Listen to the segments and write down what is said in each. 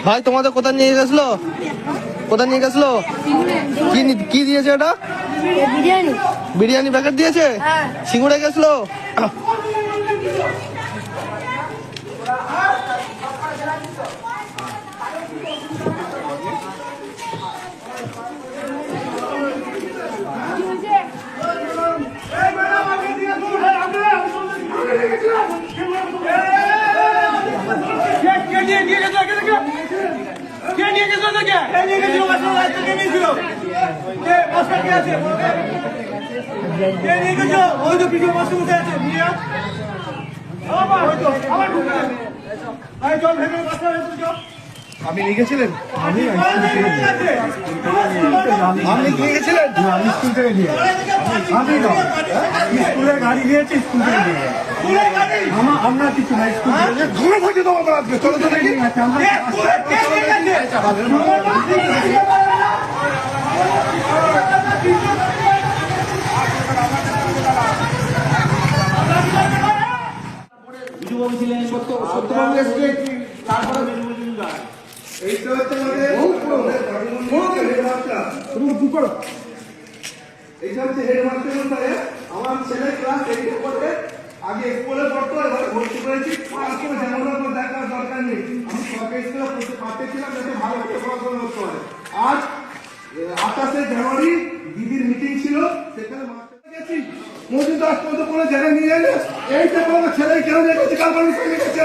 ভাই তোমাদের কোথায় নিয়ে গেছিলো? কোথায় নিয়ে গেছিলো? কি দিয়েছে ওটা? বিরিয়ানি প্যাকেট দিয়েছে? সিঙ্গুড়ে গেছিলো? আপনি নিয়ে গেছিলেন? আপনি নিয়ে গেছিলেন? আমি স্কুল থেকে নিয়ে আমি স্কুলের গাড়ি নিয়েছি, স্কুল থেকে নিয়ে আমরা কিছু নাই। স্কুল ঘুরে থাকি তোমার আজকে চলো তো দেখি। আমার ছেলে ক্লাস 8 পড়ে, আগে স্কুলে পড়তো, এবার ভর্তি করেছি। দেখার দরকার নেই, আমি সরকারি স্কুলে পড়তে পারতেছিলাম যাতে ভালো করে পড়াশোনা করতে হয়। আজ 28শে জানুয়ারি দিদির মিটিং ছিল, সেখানে গেছি মসজিদ আজ পর্যন্ত কোনো জায়গায় নিয়ে যায় না। এইটা কোনো ছেলে কেন গেছে, কাল মানুষ গেছে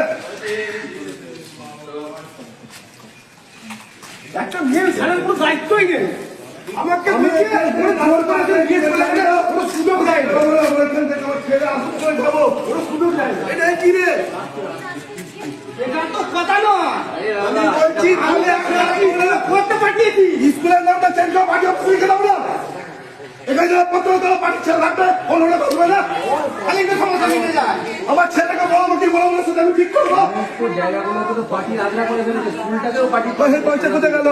একটা মেয়ে ছেলের কোনো দায়িত্বই নেই। আমাকে সুযোগ দেয়, ছেলে আসতে যাবো, ওরা সুযোগ দেয়। এটা কি রে? এটা তো কথা নয়। আমি বলছি করতে পাঠিয়েছি, স্কুলের নামটা চেঞ্জ করে পাঠিয়ে অফিসে গেলাম না। এখানে যারা পত্র তারা পাঠিয়ে রাখবে, অন্যরা বসবে না। খালি সমস্যা নিয়ে যায়। আমার ছেলেকে বড় মুখী বড় বড় সাথে আমি ঠিক করবো। জায়গাগুলো তো পাঠিয়ে আগ্রা করে ফেলেছে, স্কুলটাকেও পাঠিয়ে পয়সা কোথায় গেল?